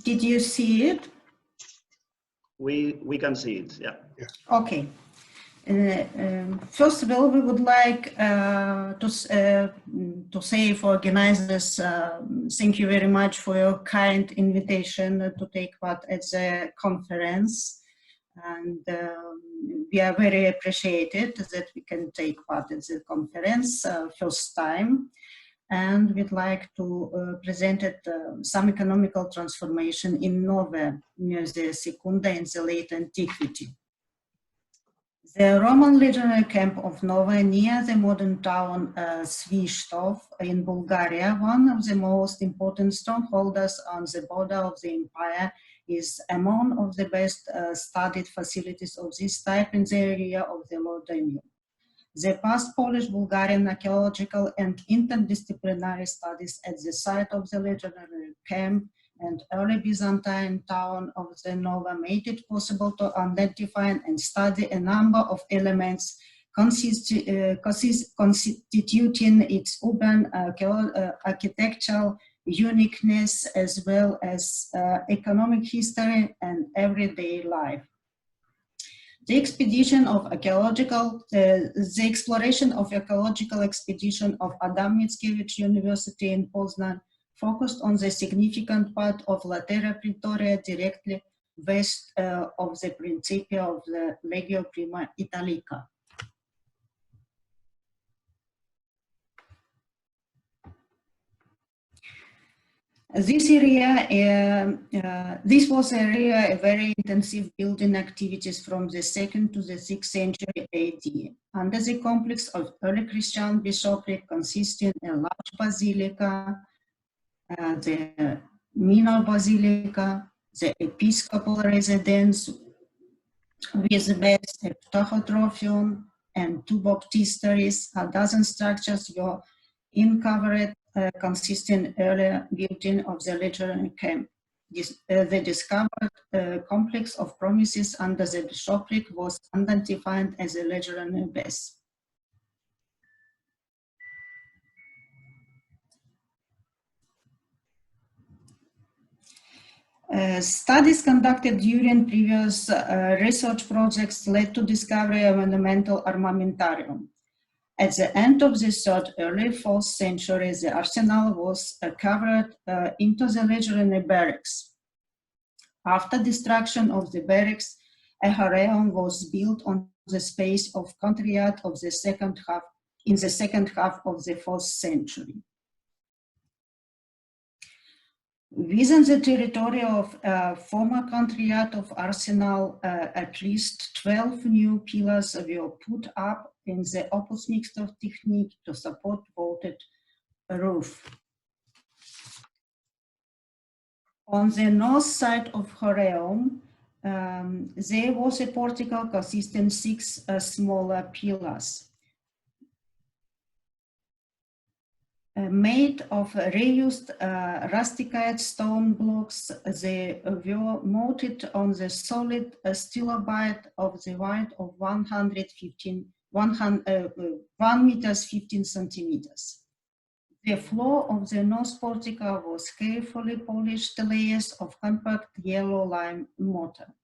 Did you see it? We can see it, yeah. Okay. First of all, we would like to say for organizers, thank you very much for your kind invitation to take part at the conference. And we are very appreciated that we can take part in the conference first time. And we'd like to present some economical transformation in Novae, Moesia Secunda in the late antiquity. The Roman legionary camp of Novae near the modern town Svistov in Bulgaria, one of the most important strongholders on the border of the empire, is among of the best studied facilities of this type in the area of the Lower Danube. The past Polish-Bulgarian archaeological and interdisciplinary studies at the site of the legionary camp and Early-Byzantine town of the Novae made it possible to identify and study a number of elements constituting its urban architectural uniqueness, as well as economic history and everyday life. The exploration of archaeological expedition of Adam Mickiewicz University in Poznan focused on the significant part of Latera Praetoria directly west of the Principia of the Legio Prima Italica. This area, this was an area of very intensive building activities from the 2nd to the 6th century AD. Under the complex of early Christian bishopric consisting in a large basilica, the minor basilica, the episcopal residence with best heptatrophion and two baptisteries. A dozen structures were uncovered consisting earlier building of the legionary camp. The discovered complex of promises under the bishopric was identified as a legionary base. Studies conducted during previous research projects led to discovery of a monumental armamentarium. At the end of the 3rd, early 4th century, the arsenal was covered into the legionary barracks. After destruction of the barracks, a horreum was built on the space of Contriat of the second half of the 4th century. Within the territory of former Contriat of Arsenal, at least 12 new pillars were put up in the opus mixtur technique to support vaulted roof. On the north side of horreum, there was a portico consisting of 6 smaller pillars. Made of reused rusticized stone blocks, they were mounted on the solid stilobite of the height of 1 meters 15 centimeters. The floor of the north portico was carefully polished layers of compact yellow lime mortar.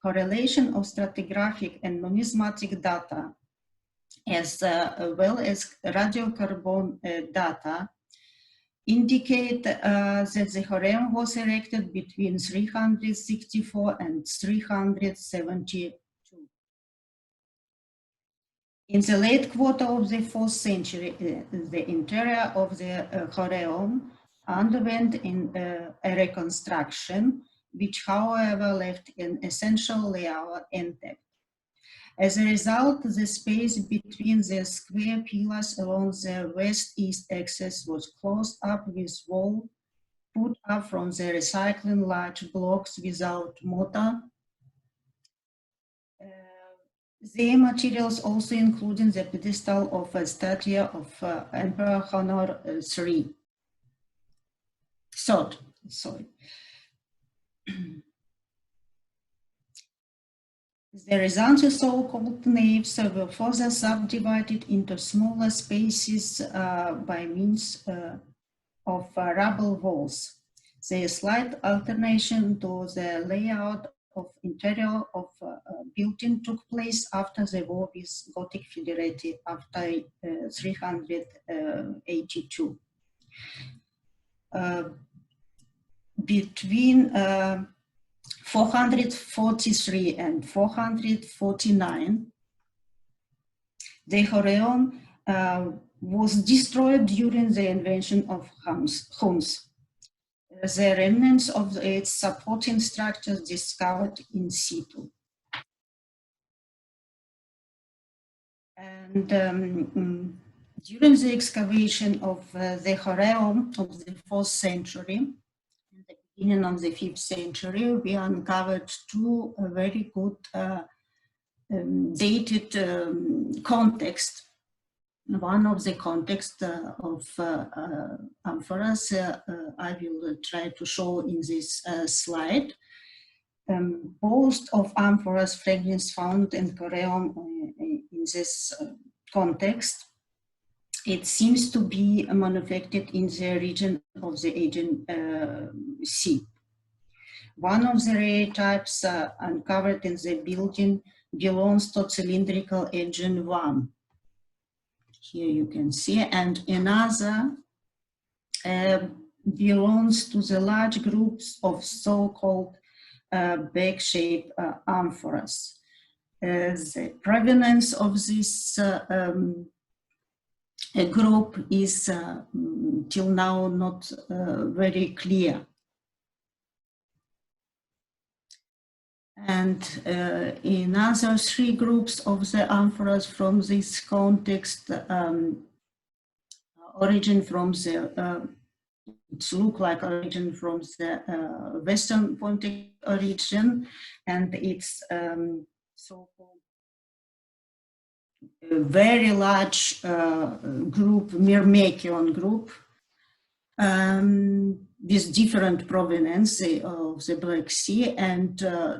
Correlation of stratigraphic and numismatic data, as well as radiocarbon data, indicate that the horreum was erected between 364 and 372. In the late quarter of the 4th century, the interior of the horreum underwent a reconstruction, which, however, left an essential layout intact. As a result, the space between the square pillars along the west-east axis was closed up with wall put up from the recycling large blocks without mortar. The materials also including the pedestal of a statue of Emperor Honor III. Sorry. The resulting so-called naves were further subdivided into smaller spaces by means of rubble walls. The slight alternation to the layout of interior of building took place after the war with Gothic Federated after 382. Between 443 and 449, the horreum was destroyed during the invasion of Huns. The remnants of its supporting structures discovered in situ. And during the excavation of the horreum of the 4th century, in the beginning of the 5th century, we uncovered two very good dated contexts. One of the context of amphoras I will try to show in this slide. Both of amphoras fragments found in horreum in this context, it seems to be manufactured in the region of the Aegean Sea. One of the rare types uncovered in the building belongs to cylindrical engine 1. Here you can see, and another belongs to the large groups of so-called bag-shaped amphoras. The provenance of this group is till now not very clear. And in other three groups of the amphoras from this context, origin from the, it looks like origin from the Western Pontic origin, and it's so-called very large group, Myrmekion group, with different provenance of the Black Sea, and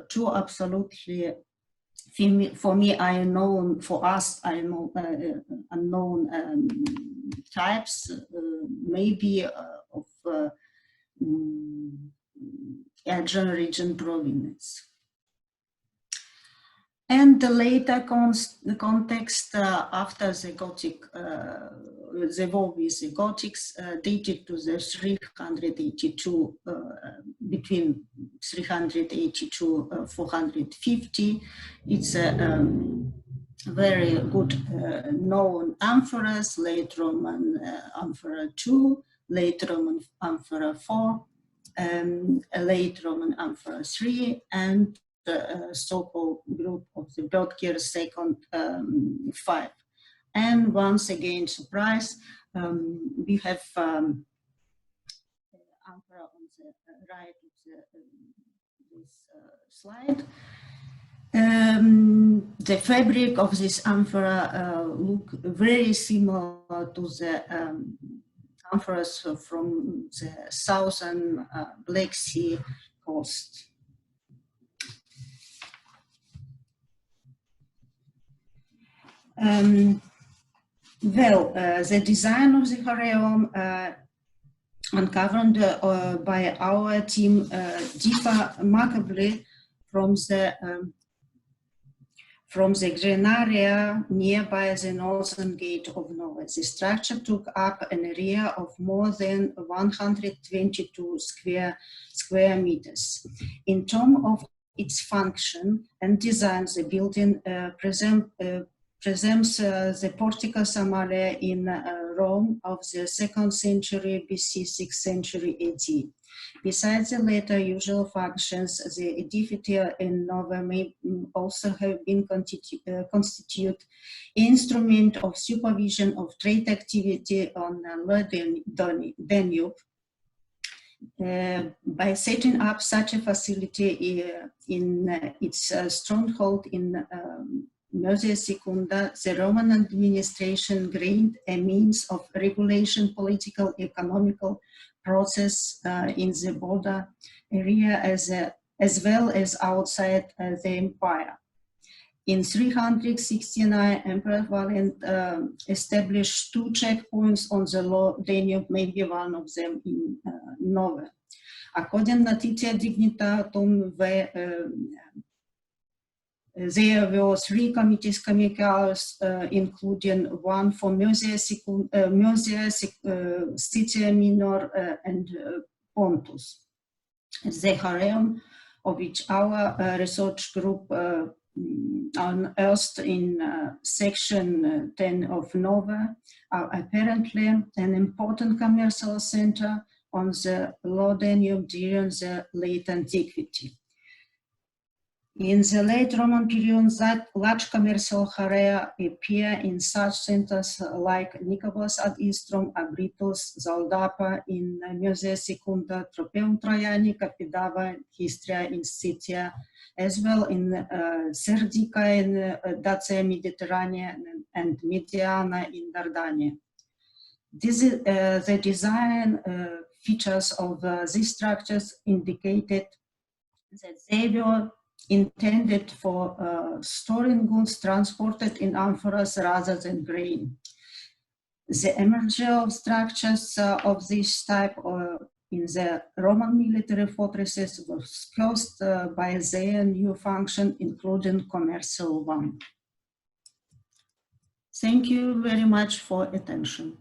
two absolutely, for me, unknown, for us, unknown types, maybe of Aegean region provenance. And the later context after the Gothic, the war with the Gothics, dated to the 382, between 382 450. It's a very good known amphoras, late Roman amphora 2, late Roman amphora 4, late Roman amphora 3, and the so-called group of the Brodkir second 5. And once again, surprise, we have amphora on the right of this slide. The fabric of this amphora look very similar to the amphoras from the southern Black Sea coast. The design of the horreum uncovered by our team differ markedly from the granaria nearby the northern gate of Novae. The structure took up an area of more than 122 square meters. In terms of its function and design, the building presents the portico Samaria in Rome of the 2nd century BC, 6th century AD. Besides the later usual functions, the edifice in Novae may also have been constitute instrument of supervision of trade activity on Lower Danube. By setting up such a facility in its stronghold in Moesia Secunda, the Roman administration gained a means of regulation political, economical process in the border area as well as outside the empire. In 369, Emperor Valent established 2 checkpoints on the Lower Danube, maybe one of them in Novae. According to Notitia Dignitatum, there were 3 committees comicales, including one for Moesia Secunda, Scythia Minor, and Pontus. The horreum, of which our research group unearthed in section 10 of Novae, are apparently an important commercial center on the Lower Danube during the late antiquity. In the late Roman period, that large commercial horrea appear in such centers like Nicopolis ad Istrum, Abritus, Zaldapa in Moesia Secunda, Tropeum Traiani, Capidava, Histria in Scythia, as well in Serdica in Dacia Mediterranea and Mediana in Dardania. The design features of these structures indicated that they were intended for storing goods transported in amphoras rather than grain. The emergence of structures of this type in the Roman military fortresses was caused by their new function, including commercial one. Thank you very much for attention.